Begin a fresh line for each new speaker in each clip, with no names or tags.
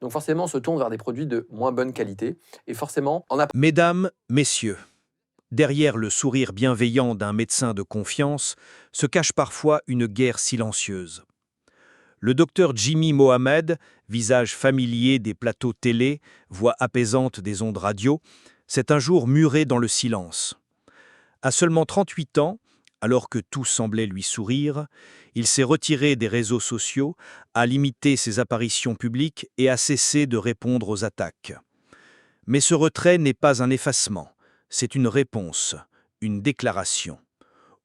Donc forcément, on se tourne vers des produits de moins bonne qualité. Et forcément,
Mesdames, messieurs, derrière le sourire bienveillant d'un médecin de confiance se cache parfois une guerre silencieuse. Le docteur Jimmy Mohamed, visage familier des plateaux télé, voix apaisante des ondes radio, s'est un jour muré dans le silence. À seulement 38 ans, alors que tout semblait lui sourire, il s'est retiré des réseaux sociaux, a limité ses apparitions publiques et a cessé de répondre aux attaques. Mais ce retrait n'est pas un effacement, c'est une réponse, une déclaration.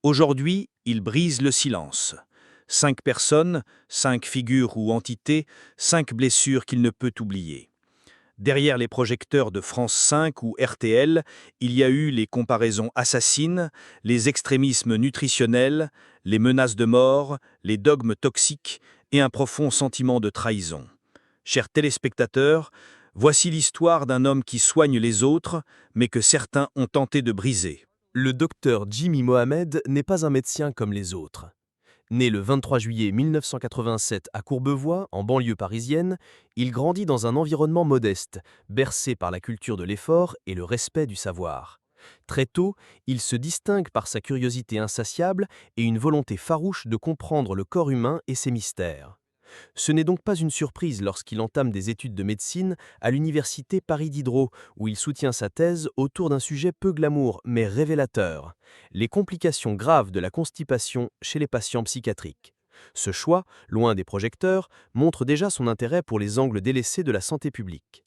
Aujourd'hui, il brise le silence. 5 personnes, 5 figures ou entités, 5 blessures qu'il ne peut oublier. Derrière les projecteurs de France 5 ou RTL, il y a eu les comparaisons assassines, les extrémismes nutritionnels, les menaces de mort, les dogmes toxiques et un profond sentiment de trahison. Chers téléspectateurs, voici l'histoire d'un homme qui soigne les autres, mais que certains ont tenté de briser.
Le docteur Jimmy Mohamed n'est pas un médecin comme les autres. Né le 23 juillet 1987 à Courbevoie, en banlieue parisienne, il grandit dans un environnement modeste, bercé par la culture de l'effort et le respect du savoir. Très tôt, il se distingue par sa curiosité insatiable et une volonté farouche de comprendre le corps humain et ses mystères. Ce n'est donc pas une surprise lorsqu'il entame des études de médecine à l'université Paris Diderot, où il soutient sa thèse autour d'un sujet peu glamour mais révélateur, les complications graves de la constipation chez les patients psychiatriques. Ce choix, loin des projecteurs, montre déjà son intérêt pour les angles délaissés de la santé publique.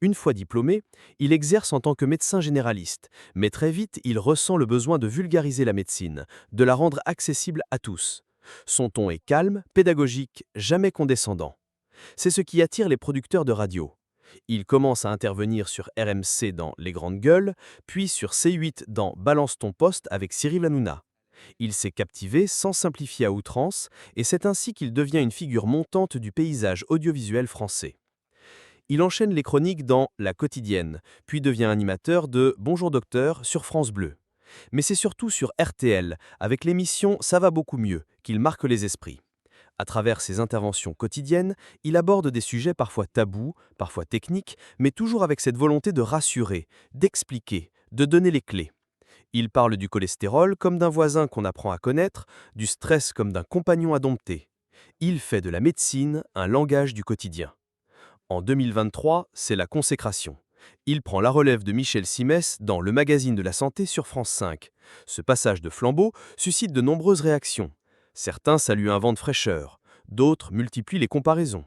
Une fois diplômé, il exerce en tant que médecin généraliste, mais très vite il ressent le besoin de vulgariser la médecine, de la rendre accessible à tous. Son ton est calme, pédagogique, jamais condescendant. C'est ce qui attire les producteurs de radio. Il commence à intervenir sur RMC dans Les Grandes Gueules, puis sur C8 dans Balance ton poste avec Cyril Hanouna. Il s'est captivé sans simplifier à outrance, et c'est ainsi qu'il devient une figure montante du paysage audiovisuel français. Il enchaîne les chroniques dans La Quotidienne, puis devient animateur de Bonjour Docteur sur France Bleu. Mais c'est surtout sur RTL, avec l'émission Ça va beaucoup mieux, qu'il marque les esprits. À travers ses interventions quotidiennes, il aborde des sujets parfois tabous, parfois techniques, mais toujours avec cette volonté de rassurer, d'expliquer, de donner les clés. Il parle du cholestérol comme d'un voisin qu'on apprend à connaître, du stress comme d'un compagnon à dompter. Il fait de la médecine un langage du quotidien. En 2023, c'est la consécration. Il prend la relève de Michel Simès dans Le Magazine de la Santé sur France 5. Ce passage de flambeau suscite de nombreuses réactions. Certains saluent un vent de fraîcheur, d'autres multiplient les comparaisons.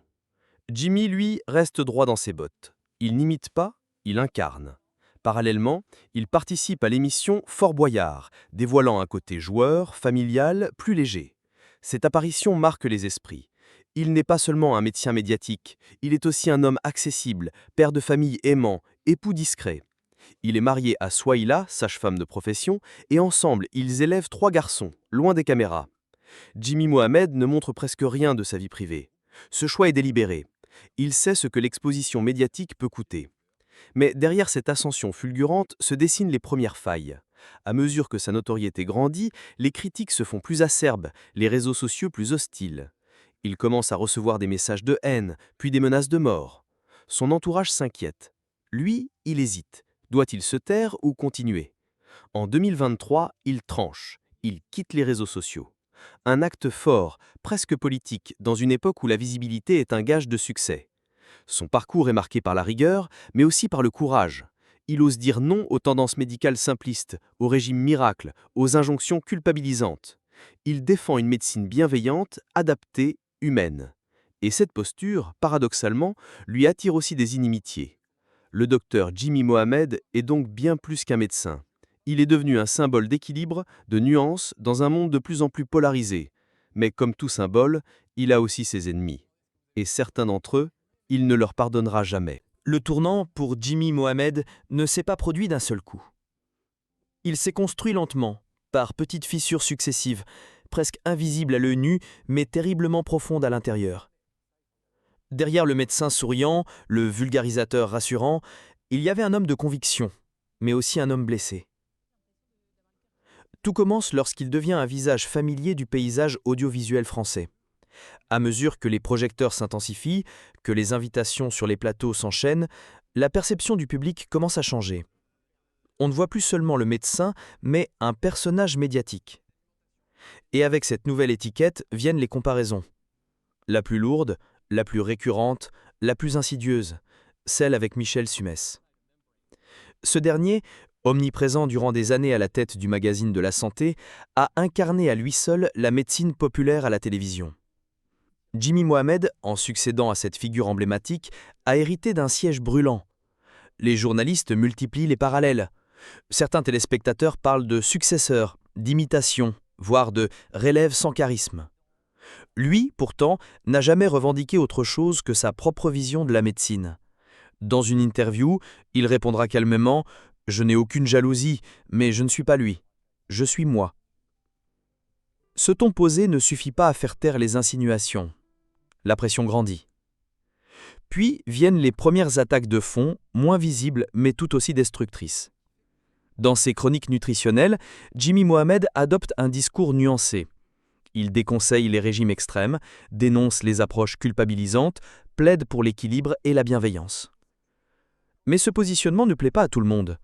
Jimmy, lui, reste droit dans ses bottes. Il n'imite pas, il incarne. Parallèlement, il participe à l'émission Fort Boyard, dévoilant un côté joueur, familial, plus léger. Cette apparition marque les esprits. Il n'est pas seulement un médecin médiatique, il est aussi un homme accessible, père de famille aimant, époux discret. Il est marié à Souaïla, sage-femme de profession, et ensemble, ils élèvent 3 garçons, loin des caméras. Jimmy Mohamed ne montre presque rien de sa vie privée. Ce choix est délibéré. Il sait ce que l'exposition médiatique peut coûter. Mais derrière cette ascension fulgurante se dessinent les premières failles. À mesure que sa notoriété grandit, les critiques se font plus acerbes, les réseaux sociaux plus hostiles. Il commence à recevoir des messages de haine, puis des menaces de mort. Son entourage s'inquiète. Lui, il hésite. Doit-il se taire ou continuer? En 2023, il tranche. Il quitte les réseaux sociaux. Un acte fort, presque politique, dans une époque où la visibilité est un gage de succès. Son parcours est marqué par la rigueur, mais aussi par le courage. Il ose dire non aux tendances médicales simplistes, aux régimes miracles, aux injonctions culpabilisantes. Il défend une médecine bienveillante, adaptée, humaine. Et cette posture, paradoxalement, lui attire aussi des inimitiés. Le docteur Jimmy Mohamed est donc bien plus qu'un médecin. Il est devenu un symbole d'équilibre, de nuance, dans un monde de plus en plus polarisé. Mais comme tout symbole, il a aussi ses ennemis. Et certains d'entre eux, il ne leur pardonnera jamais.
Le tournant, pour Jimmy Mohamed, ne s'est pas produit d'un seul coup. Il s'est construit lentement, par petites fissures successives, presque invisibles à l'œil nu, mais terriblement profondes à l'intérieur. Derrière le médecin souriant, le vulgarisateur rassurant, il y avait un homme de conviction, mais aussi un homme blessé. Tout commence lorsqu'il devient un visage familier du paysage audiovisuel français. À mesure que les projecteurs s'intensifient, que les invitations sur les plateaux s'enchaînent, la perception du public commence à changer. On ne voit plus seulement le médecin, mais un personnage médiatique. Et avec cette nouvelle étiquette viennent les comparaisons. La plus lourde, la plus récurrente, la plus insidieuse, celle avec Michel Simès. Ce dernier, omniprésent durant des années à la tête du magazine de la santé, a incarné à lui seul la médecine populaire à la télévision. Jimmy Mohamed, en succédant à cette figure emblématique, a hérité d'un siège brûlant. Les journalistes multiplient les parallèles. Certains téléspectateurs parlent de successeur, d'imitation, voire de relève sans charisme. Lui, pourtant, n'a jamais revendiqué autre chose que sa propre vision de la médecine. Dans une interview, il répondra calmement « Je n'ai aucune jalousie, mais je ne suis pas lui. Je suis moi ». Ce ton posé ne suffit pas à faire taire les insinuations. La pression grandit. Puis viennent les premières attaques de fond, moins visibles mais tout aussi destructrices. Dans ses chroniques nutritionnelles, Jimmy Mohamed adopte un discours nuancé. Il déconseille les régimes extrêmes, dénonce les approches culpabilisantes, plaide pour l'équilibre et la bienveillance. Mais ce positionnement ne plaît pas à tout le monde.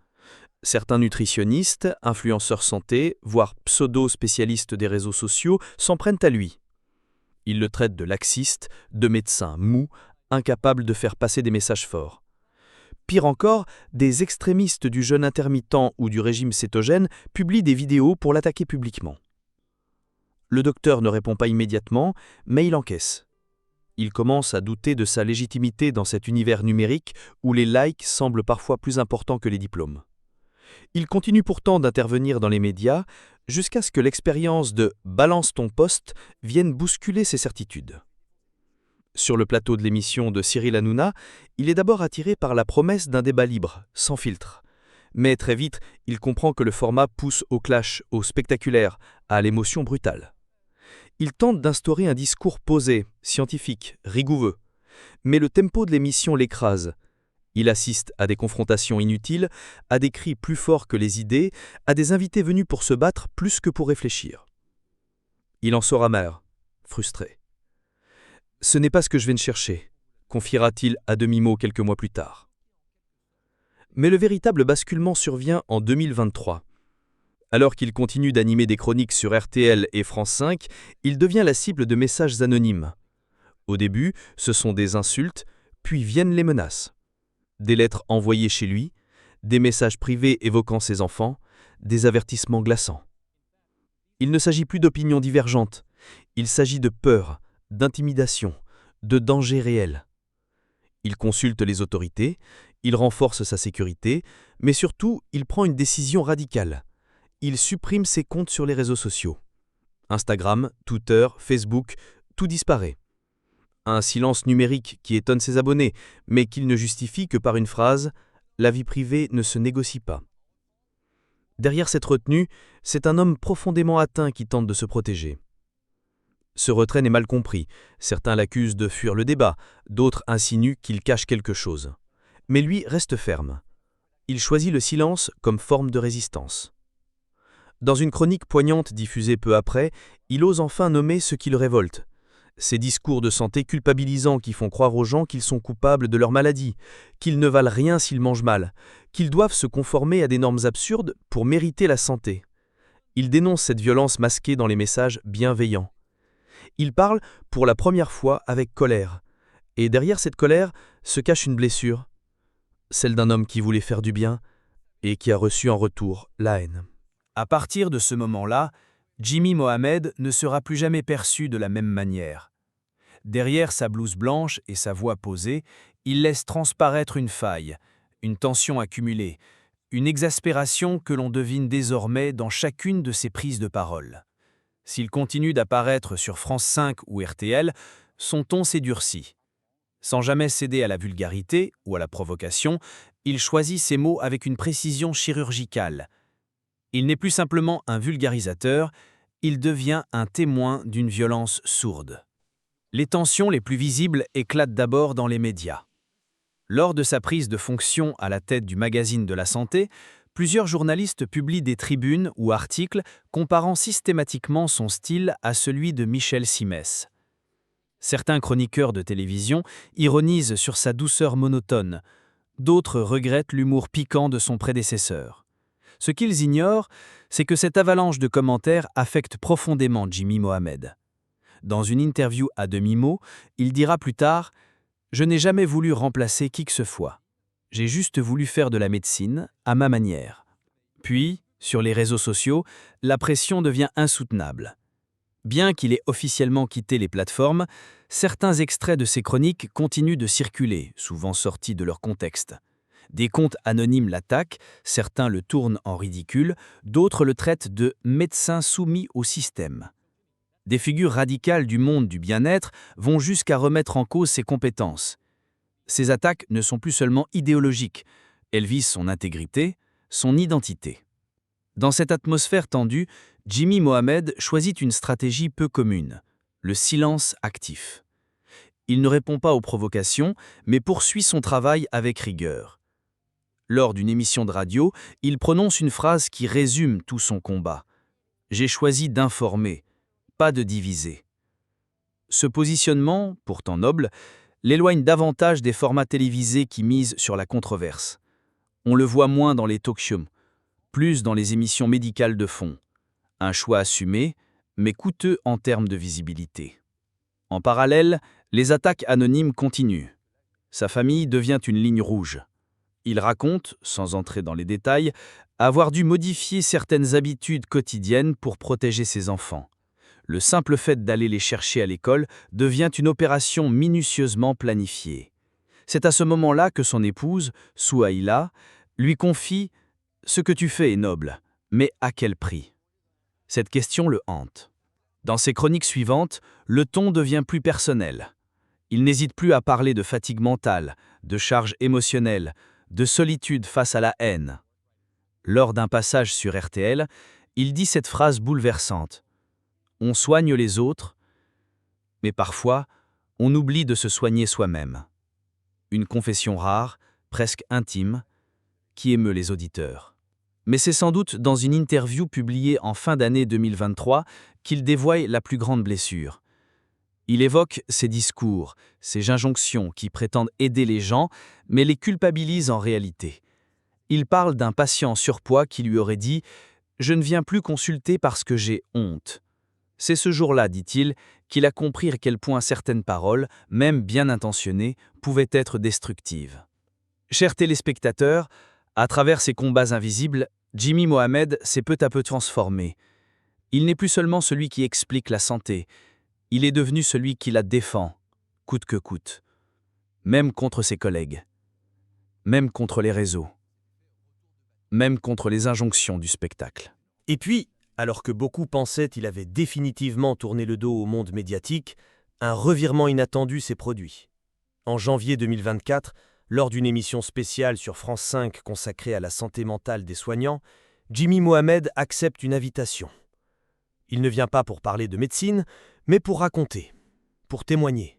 Certains nutritionnistes, influenceurs santé, voire pseudo-spécialistes des réseaux sociaux, s'en prennent à lui. Ils le traitent de laxiste, de médecin mou, incapable de faire passer des messages forts. Pire encore, des extrémistes du jeûne intermittent ou du régime cétogène publient des vidéos pour l'attaquer publiquement. Le docteur ne répond pas immédiatement, mais il encaisse. Il commence à douter de sa légitimité dans cet univers numérique où les likes semblent parfois plus importants que les diplômes. Il continue pourtant d'intervenir dans les médias jusqu'à ce que l'expérience de « balance ton poste » vienne bousculer ses certitudes. Sur le plateau de l'émission de Cyril Hanouna, il est d'abord attiré par la promesse d'un débat libre, sans filtre. Mais très vite, il comprend que le format pousse au clash, au spectaculaire, à l'émotion brutale. Il tente d'instaurer un discours posé, scientifique, rigoureux. Mais le tempo de l'émission l'écrase. Il assiste à des confrontations inutiles, à des cris plus forts que les idées, à des invités venus pour se battre plus que pour réfléchir. Il en sort amer, frustré. « Ce n'est pas ce que je viens de chercher », confiera-t-il à demi-mot quelques mois plus tard. Mais le véritable basculement survient en 2023. Alors qu'il continue d'animer des chroniques sur RTL et France 5, il devient la cible de messages anonymes. Au début, ce sont des insultes, puis viennent les menaces. Des lettres envoyées chez lui, des messages privés évoquant ses enfants, des avertissements glaçants. Il ne s'agit plus d'opinions divergentes, il s'agit de peur, d'intimidation, de danger réel. Il consulte les autorités, il renforce sa sécurité, mais surtout, il prend une décision radicale. Il supprime ses comptes sur les réseaux sociaux. Instagram, Twitter, Facebook, tout disparaît. Un silence numérique qui étonne ses abonnés, mais qu'il ne justifie que par une phrase « La vie privée ne se négocie pas ». Derrière cette retenue, c'est un homme profondément atteint qui tente de se protéger. Ce retrait n'est mal compris. Certains l'accusent de fuir le débat, d'autres insinuent qu'il cache quelque chose. Mais lui reste ferme. Il choisit le silence comme forme de résistance. Dans une chronique poignante diffusée peu après, il ose enfin nommer ce qui le révolte. Ces discours de santé culpabilisants qui font croire aux gens qu'ils sont coupables de leur maladie, qu'ils ne valent rien s'ils mangent mal, qu'ils doivent se conformer à des normes absurdes pour mériter la santé. Il dénonce cette violence masquée dans les messages bienveillants. Il parle pour la première fois avec colère. Et derrière cette colère se cache une blessure, celle d'un homme qui voulait faire du bien et qui a reçu en retour la haine.
À partir de ce moment-là, Jimmy Mohamed ne sera plus jamais perçu de la même manière. Derrière sa blouse blanche et sa voix posée, il laisse transparaître une faille, une tension accumulée, une exaspération que l'on devine désormais dans chacune de ses prises de parole. S'il continue d'apparaître sur France 5 ou RTL, son ton s'est durci. Sans jamais céder à la vulgarité ou à la provocation, il choisit ses mots avec une précision chirurgicale. Il n'est plus simplement un vulgarisateur, il devient un témoin d'une violence sourde. Les tensions les plus visibles éclatent d'abord dans les médias. Lors de sa prise de fonction à la tête du magazine de la santé, plusieurs journalistes publient des tribunes ou articles comparant systématiquement son style à celui de Michel Simès.
Certains chroniqueurs de télévision ironisent sur sa douceur monotone, d'autres regrettent l'humour piquant de son prédécesseur. Ce qu'ils ignorent, c'est que cette avalanche de commentaires affecte profondément Jimmy Mohamed. Dans une interview à demi-mot, il dira plus tard « Je n'ai jamais voulu remplacer qui que ce soit. J'ai juste voulu faire de la médecine à ma manière. » Puis, sur les réseaux sociaux, la pression devient insoutenable. Bien qu'il ait officiellement quitté les plateformes, certains extraits de ses chroniques continuent de circuler, souvent sortis de leur contexte. Des comptes anonymes l'attaquent, certains le tournent en ridicule, d'autres le traitent de « médecin soumis au système ». Des figures radicales du monde du bien-être vont jusqu'à remettre en cause ses compétences. Ces attaques ne sont plus seulement idéologiques, elles visent son intégrité, son identité. Dans cette atmosphère tendue, Jimmy Mohamed choisit une stratégie peu commune, le silence actif. Il ne répond pas aux provocations, mais poursuit son travail avec rigueur. Lors d'une émission de radio, il prononce une phrase qui résume tout son combat. « J'ai choisi d'informer, pas de diviser. » Ce positionnement, pourtant noble, l'éloigne davantage des formats télévisés qui misent sur la controverse. On le voit moins dans les talk-shows, plus dans les émissions médicales de fond. Un choix assumé, mais coûteux en termes de visibilité. En parallèle, les attaques anonymes continuent. Sa famille devient une ligne rouge. Il raconte, sans entrer dans les détails, avoir dû modifier certaines habitudes quotidiennes pour protéger ses enfants. Le simple fait d'aller les chercher à l'école devient une opération minutieusement planifiée. C'est à ce moment-là que son épouse, Souhaïla, lui confie « Ce que tu fais est noble, mais à quel prix ?» Cette question le hante. Dans ses chroniques suivantes, le ton devient plus personnel. Il n'hésite plus à parler de fatigue mentale, de charge émotionnelle, de solitude face à la haine. Lors d'un passage sur RTL, il dit cette phrase bouleversante. « On soigne les autres, mais parfois, on oublie de se soigner soi-même. » Une confession rare, presque intime, qui émeut les auditeurs. Mais c'est sans doute dans une interview publiée en fin d'année 2023 qu'il dévoile la plus grande blessure. Il évoque ses discours, ses injonctions qui prétendent aider les gens, mais les culpabilisent en réalité. Il parle d'un patient surpoids qui lui aurait dit « Je ne viens plus consulter parce que j'ai honte ». C'est ce jour-là, dit-il, qu'il a compris à quel point certaines paroles, même bien intentionnées, pouvaient être destructives. Chers téléspectateurs, à travers ces combats invisibles, Jimmy Mohamed s'est peu à peu transformé. Il n'est plus seulement celui qui explique la santé, il est devenu celui qui la défend, coûte que coûte. Même contre ses collègues, même contre les réseaux, même contre les injonctions du spectacle.
Et puis, alors que beaucoup pensaient qu'il avait définitivement tourné le dos au monde médiatique, un revirement inattendu s'est produit. En janvier 2024, lors d'une émission spéciale sur France 5 consacrée à la santé mentale des soignants, Jimmy Mohamed accepte une invitation. Il ne vient pas pour parler de médecine, mais pour raconter, pour témoigner.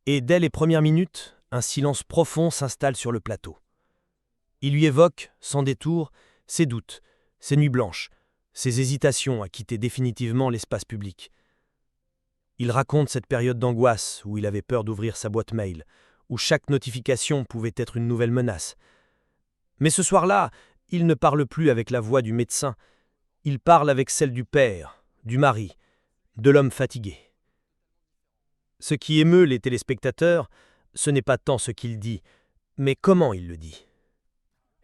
Et dès les premières minutes, un silence profond s'installe sur le plateau. Il lui évoque, sans détour, ses doutes, ses nuits blanches, ses hésitations à quitter définitivement l'espace public. Il raconte cette période d'angoisse où il avait peur d'ouvrir sa boîte mail, où chaque notification pouvait être une nouvelle menace. Mais ce soir-là, il ne parle plus avec la voix du médecin, il parle avec celle du père, du mari, de l'homme fatigué. Ce qui émeut les téléspectateurs, ce n'est pas tant ce qu'il dit, mais comment il le dit.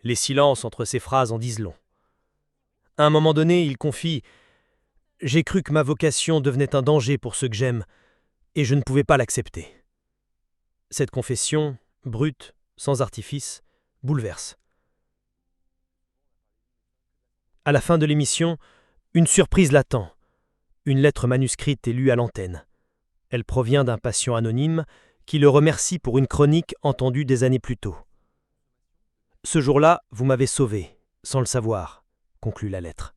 Les silences entre ces phrases en disent long. À un moment donné, il confie « J'ai cru que ma vocation devenait un danger pour ceux que j'aime, et je ne pouvais pas l'accepter. » Cette confession, brute, sans artifice, bouleverse. À la fin de l'émission, une surprise l'attend. Une lettre manuscrite est lue à l'antenne. Elle provient d'un patient anonyme qui le remercie pour une chronique entendue des années plus tôt. « Ce jour-là, vous m'avez sauvé, sans le savoir », conclut la lettre.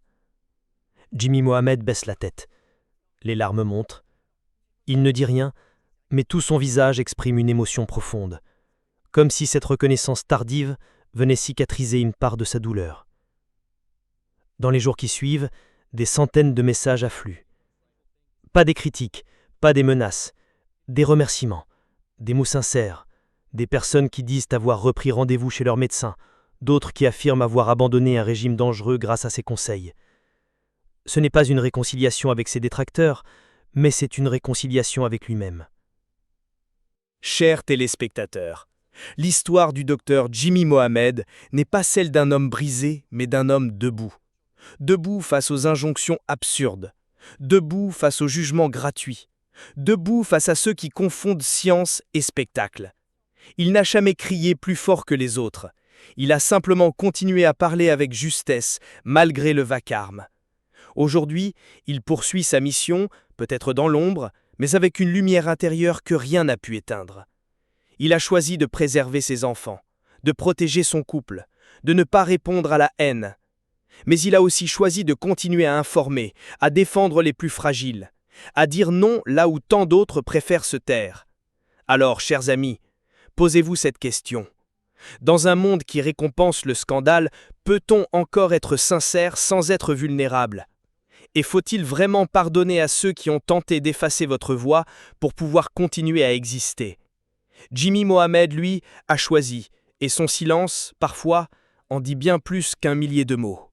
Jimmy Mohamed baisse la tête. Les larmes montent. Il ne dit rien, mais tout son visage exprime une émotion profonde, comme si cette reconnaissance tardive venait cicatriser une part de sa douleur. Dans les jours qui suivent, des centaines de messages affluent. Pas des critiques, pas des menaces, Des remerciements, des mots sincères, des personnes qui disent avoir repris rendez-vous chez leur médecin, d'autres qui affirment avoir abandonné un régime dangereux grâce à ses conseils. Ce n'est pas une réconciliation avec ses détracteurs, mais c'est une réconciliation avec lui-même.
Chers téléspectateurs, l'histoire du docteur Jimmy Mohamed n'est pas celle d'un homme brisé, mais d'un homme debout. Debout face aux injonctions absurdes. Debout face aux jugements gratuits. Debout face à ceux qui confondent science et spectacle. Il n'a jamais crié plus fort que les autres. Il a simplement continué à parler avec justesse, malgré le vacarme. Aujourd'hui, il poursuit sa mission, peut-être dans l'ombre, mais avec une lumière intérieure que rien n'a pu éteindre. Il a choisi de préserver ses enfants, de protéger son couple, de ne pas répondre à la haine. Mais il a aussi choisi de continuer à informer, à défendre les plus fragiles, à dire non là où tant d'autres préfèrent se taire. Alors, chers amis, posez-vous cette question. Dans un monde qui récompense le scandale, peut-on encore être sincère sans être vulnérable ? Et faut-il vraiment pardonner à ceux qui ont tenté d'effacer votre voix pour pouvoir continuer à exister ? Jimmy Mohamed, lui, a choisi, et son silence, parfois, en dit bien plus qu'un millier de mots.